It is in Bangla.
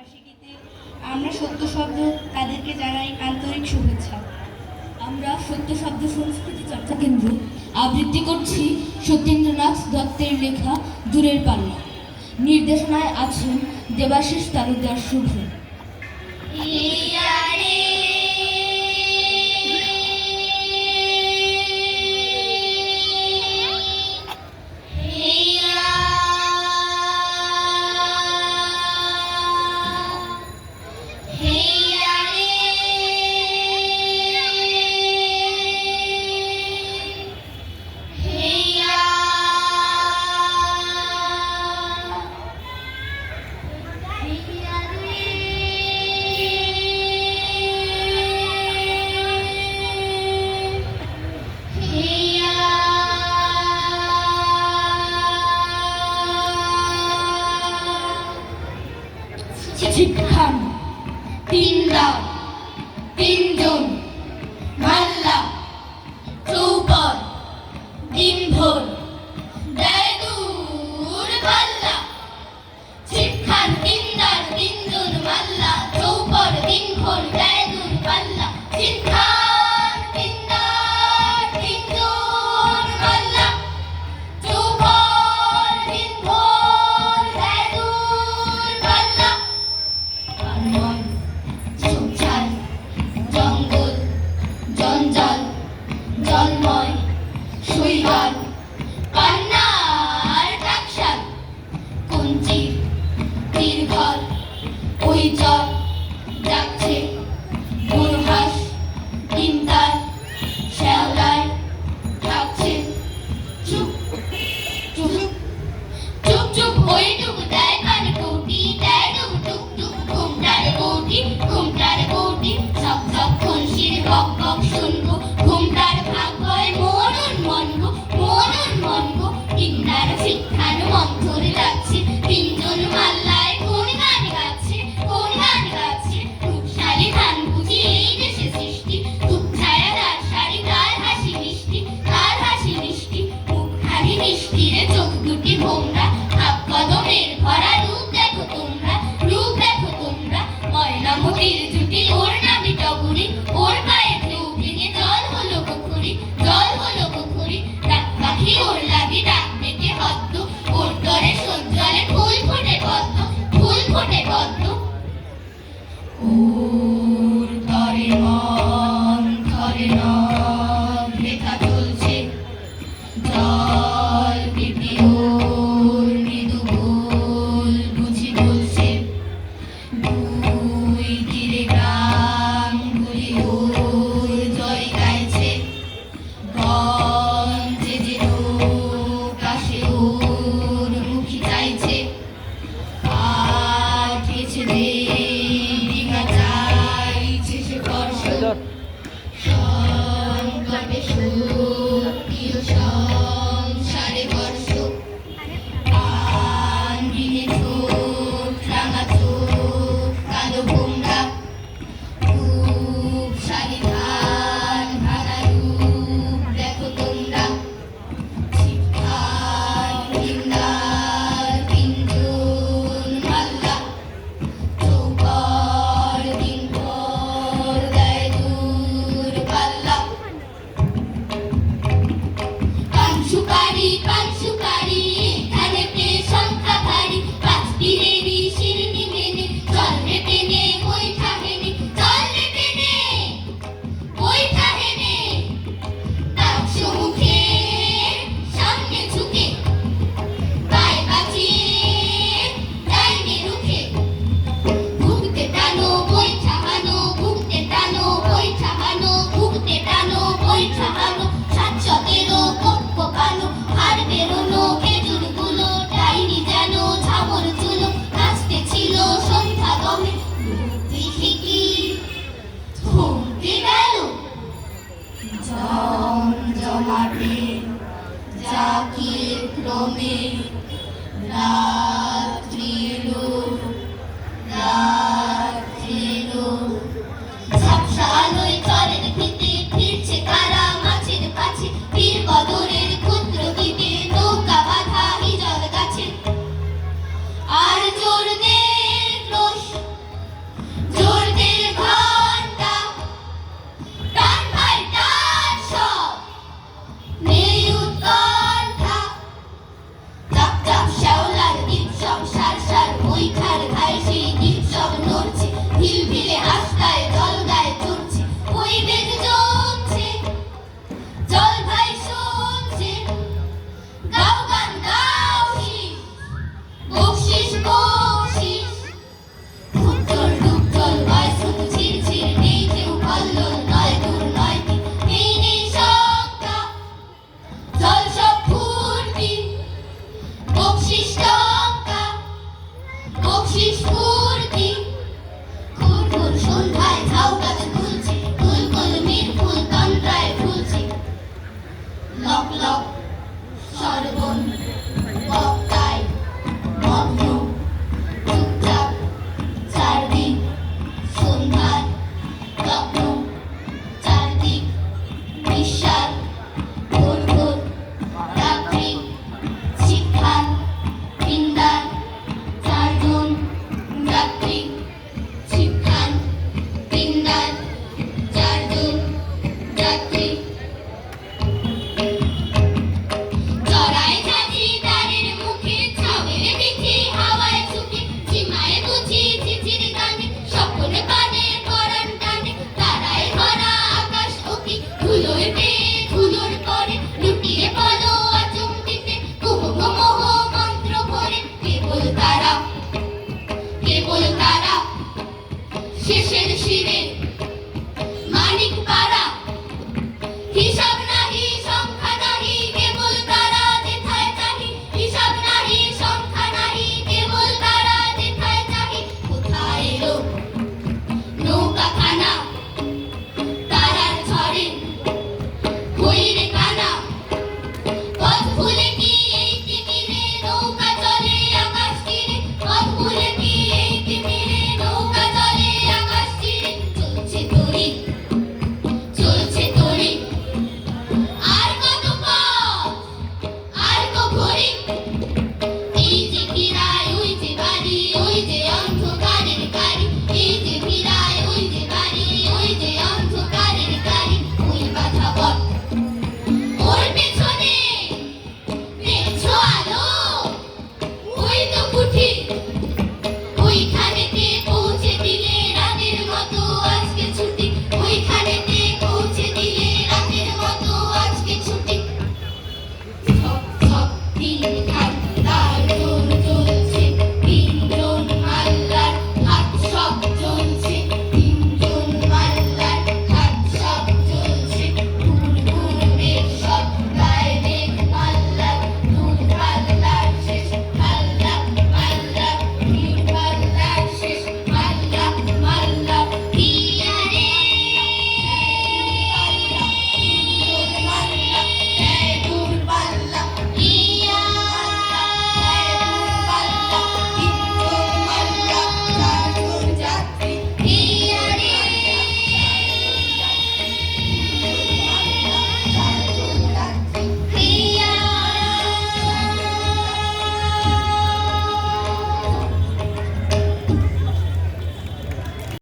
বার্ষিকীতে আমরা সত্য শব্দ তাদেরকে জানাই আন্তরিক শুভেচ্ছা। আমরা সত্য শব্দ সংস্কৃতি চর্চা কেন্দ্র আবৃত্তি করছি সত্যেন্দ্রনাথ দত্তের লেখা দূরের পাল্লা। নির্দেশনায় আছেন দেবাশিস তালুকদার শুভ। শিক্ষান তিনদার তিনজন মাল্লা চৌপর দিনভর দেয় দূর পাল্লা। শিক্ষান তিনদার তিনজন মাল্লা চৌপর দিনভর দেয় দূর পাল্লা। শিক্ষান তিনদার তিনজন মাল্লা চৌপর দিনভর দেয় দূর পাল্লা। ঝোপঝাড় জঙ্গল জঞ্জাল জলময় শৈবাল পান্নার টাকশাল কঞ্চির তীরঘর কৈচর যাচ্ছে বোরহাস তিনতার শ্যাওলায় থাকছে চুপ চুপ চুপ চুপ ওইটুকু দেয় কান কৌটি দেয় ডুব টুক টুক ঘুমটার বৌটি ঘুমটার বৌটি সব সব খুনশির বক বক শুনবো ঘুমটার ভাগ হয় মরুন মনগো মরুন মনগো। কিন্নার শিক্ষার মন্থর যাচ্ছে তিনজন মাল্লায় কোন গান গাচ্ছে কোন গান গাচ্ছে। রূপশালী ধান বুঝি এই দেশে সৃষ্টি ধূপ ছায়া তার শাড়ি তার হাসি মিষ্টি তার হাসি মিষ্টি মুখখানি মিষ্টি রে চোখ দুটি ভোমরা হাত কদমের ভরা রূপ দেখো তোমরা রূপ দেখো তোমরা। ময়না মতির জুটি ওর নামি টগরি ওর পায়ে ঢেউ ভেঙে জল হলো পুকুরি জল হলো পুকুরি। ডাক পাখি ওর লাগি ডাক ডেকে হদ্দ ওর তরে সজ্জলে ফুল ফোটে পদ্ম ফুল ফোটে পদ্ম। ওর তরে মন ধরে নদ লেখা চলছে জল পিপি ওর মৃদু গোল বুঝি বলছে